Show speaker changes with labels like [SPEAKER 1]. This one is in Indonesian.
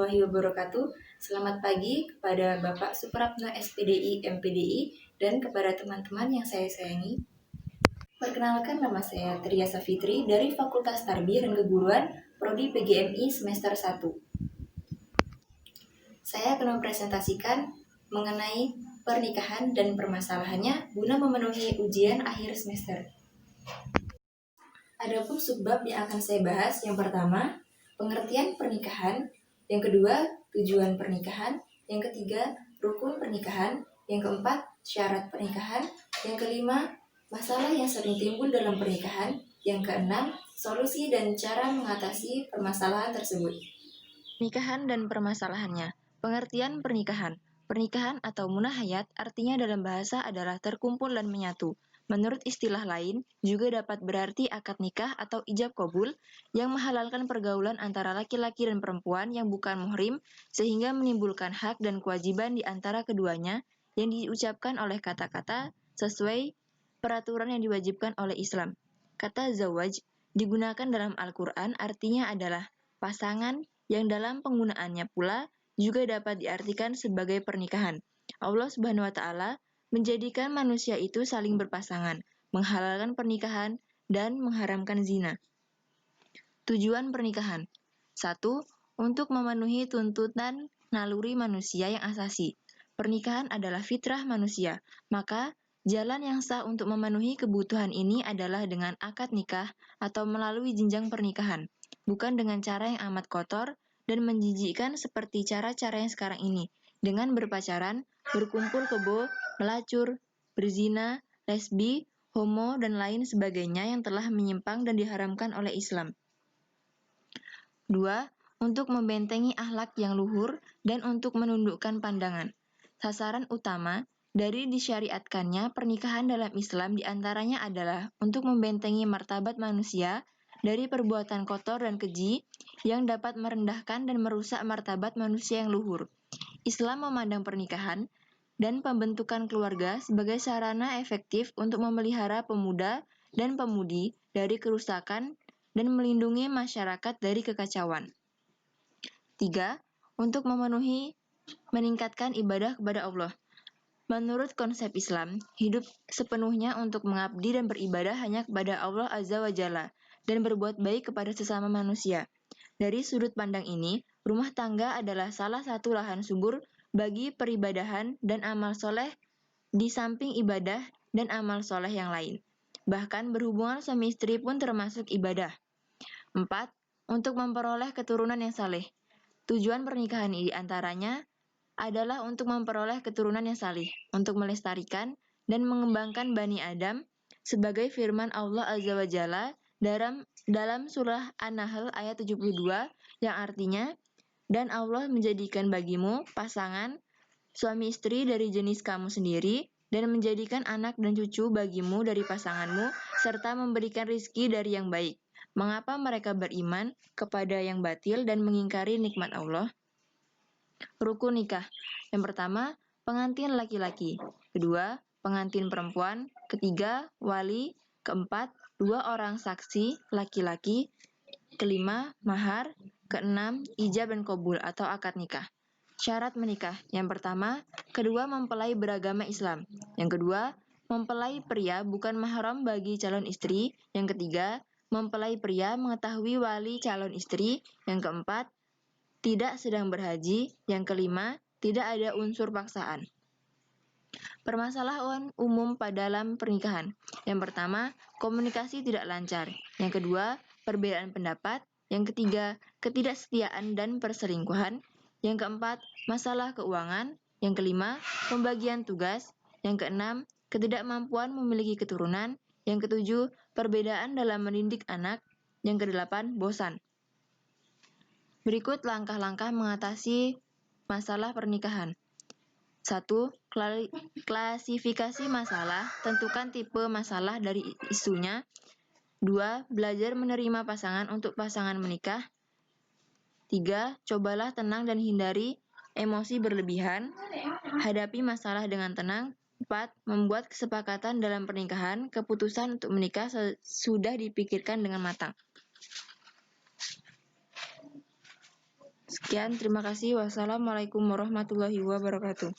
[SPEAKER 1] warahmatullahi wabarakatuh. Selamat pagi kepada Bapak Suprapna SPDI MPDI dan kepada teman-teman yang saya sayangi. Perkenalkan, nama saya Tria Safitri dari Fakultas Tarbiyah dan Keguruan Prodi PGMI semester 1. Saya akan mempresentasikan mengenai pernikahan dan permasalahannya guna memenuhi ujian akhir semester. Adapun subbab yang akan saya bahas, yang pertama, pengertian pernikahan, yang kedua, tujuan pernikahan, yang ketiga, rukun pernikahan, yang keempat, syarat pernikahan, yang kelima, masalah yang sering timbul dalam pernikahan, yang keenam, solusi dan cara mengatasi permasalahan tersebut.
[SPEAKER 2] Pernikahan dan permasalahannya. Pengertian pernikahan. Pernikahan atau munahayat artinya dalam bahasa adalah terkumpul dan menyatu. Menurut istilah lain, juga dapat berarti akad nikah atau ijab qabul yang menghalalkan pergaulan antara laki-laki dan perempuan yang bukan muhrim sehingga menimbulkan hak dan kewajiban di antara keduanya yang diucapkan oleh kata-kata sesuai peraturan yang diwajibkan oleh Islam. Kata zawaj digunakan dalam Al-Quran artinya adalah pasangan yang dalam penggunaannya pula juga dapat diartikan sebagai pernikahan. Allah Subhanahu wa Ta'ala menjadikan manusia itu saling berpasangan, menghalalkan pernikahan, dan mengharamkan zina. Tujuan pernikahan. 1. Untuk memenuhi tuntutan naluri manusia yang asasi. Pernikahan adalah fitrah manusia, maka jalan yang sah untuk memenuhi kebutuhan ini adalah dengan akad nikah atau melalui jenjang pernikahan, bukan dengan cara yang amat kotor dan menjijikkan seperti cara-cara yang sekarang ini, dengan berpacaran, berkumpul kebo, melacur, berzina, lesbi, homo, dan lain sebagainya yang telah menyimpang dan diharamkan oleh Islam. 2. Untuk membentengi akhlak yang luhur dan untuk menundukkan pandangan. Sasaran utama dari disyariatkannya pernikahan dalam Islam diantaranya adalah untuk membentengi martabat manusia dari perbuatan kotor dan keji yang dapat merendahkan dan merusak martabat manusia yang luhur. Islam memandang pernikahan dan pembentukan keluarga sebagai sarana efektif untuk memelihara pemuda dan pemudi dari kerusakan dan melindungi masyarakat dari kekacauan. 3. Untuk meningkatkan ibadah kepada Allah. Menurut konsep Islam, hidup sepenuhnya untuk mengabdi dan beribadah hanya kepada Allah Azza wa Jalla dan berbuat baik kepada sesama manusia. Dari sudut pandang ini, rumah tangga adalah salah satu lahan subur bagi peribadahan dan amal soleh di samping ibadah dan amal soleh yang lain. Bahkan berhubungan suami istri pun termasuk ibadah. 4. Untuk memperoleh keturunan yang saleh. Tujuan pernikahan ini antaranya adalah untuk memperoleh keturunan yang saleh, untuk melestarikan dan mengembangkan Bani Adam, sebagai firman Allah Azza wa Jalla dalam surah An-Nahl ayat 72 yang artinya, dan Allah menjadikan bagimu pasangan suami istri dari jenis kamu sendiri dan menjadikan anak dan cucu bagimu dari pasanganmu serta memberikan rizki dari yang baik. Mengapa mereka beriman kepada yang batil dan mengingkari nikmat Allah? Rukun nikah. Yang pertama, pengantin laki-laki. Kedua, pengantin perempuan. Ketiga, wali. Keempat, 2 orang saksi laki-laki. Kelima, mahar. Keenam, ijab dan qabul atau akad nikah. Syarat menikah. Yang pertama, kedua mempelai beragama Islam. Yang kedua, mempelai pria bukan mahram bagi calon istri. Yang ketiga, mempelai pria mengetahui wali calon istri. Yang keempat, tidak sedang berhaji. Yang kelima, tidak ada unsur paksaan. Permasalahan umum dalam pernikahan. Yang pertama, komunikasi tidak lancar. Yang kedua, perbedaan pendapat. Yang ketiga, ketidaksetiaan dan perselingkuhan. Yang keempat, masalah keuangan. Yang kelima, pembagian tugas. Yang keenam, ketidakmampuan memiliki keturunan. Yang ketujuh, perbedaan dalam mendidik anak. Yang kedelapan, bosan. Berikut langkah-langkah mengatasi masalah pernikahan. 1. Klasifikasi masalah, tentukan tipe masalah dari isunya. 2. Belajar menerima pasangan untuk pasangan menikah. 3. Cobalah tenang dan hindari emosi berlebihan. Hadapi masalah dengan tenang. 4. Membuat kesepakatan dalam pernikahan, keputusan untuk menikah sudah dipikirkan dengan matang. Sekian. Sekian, terima kasih. Wassalamualaikum warahmatullahi wabarakatuh.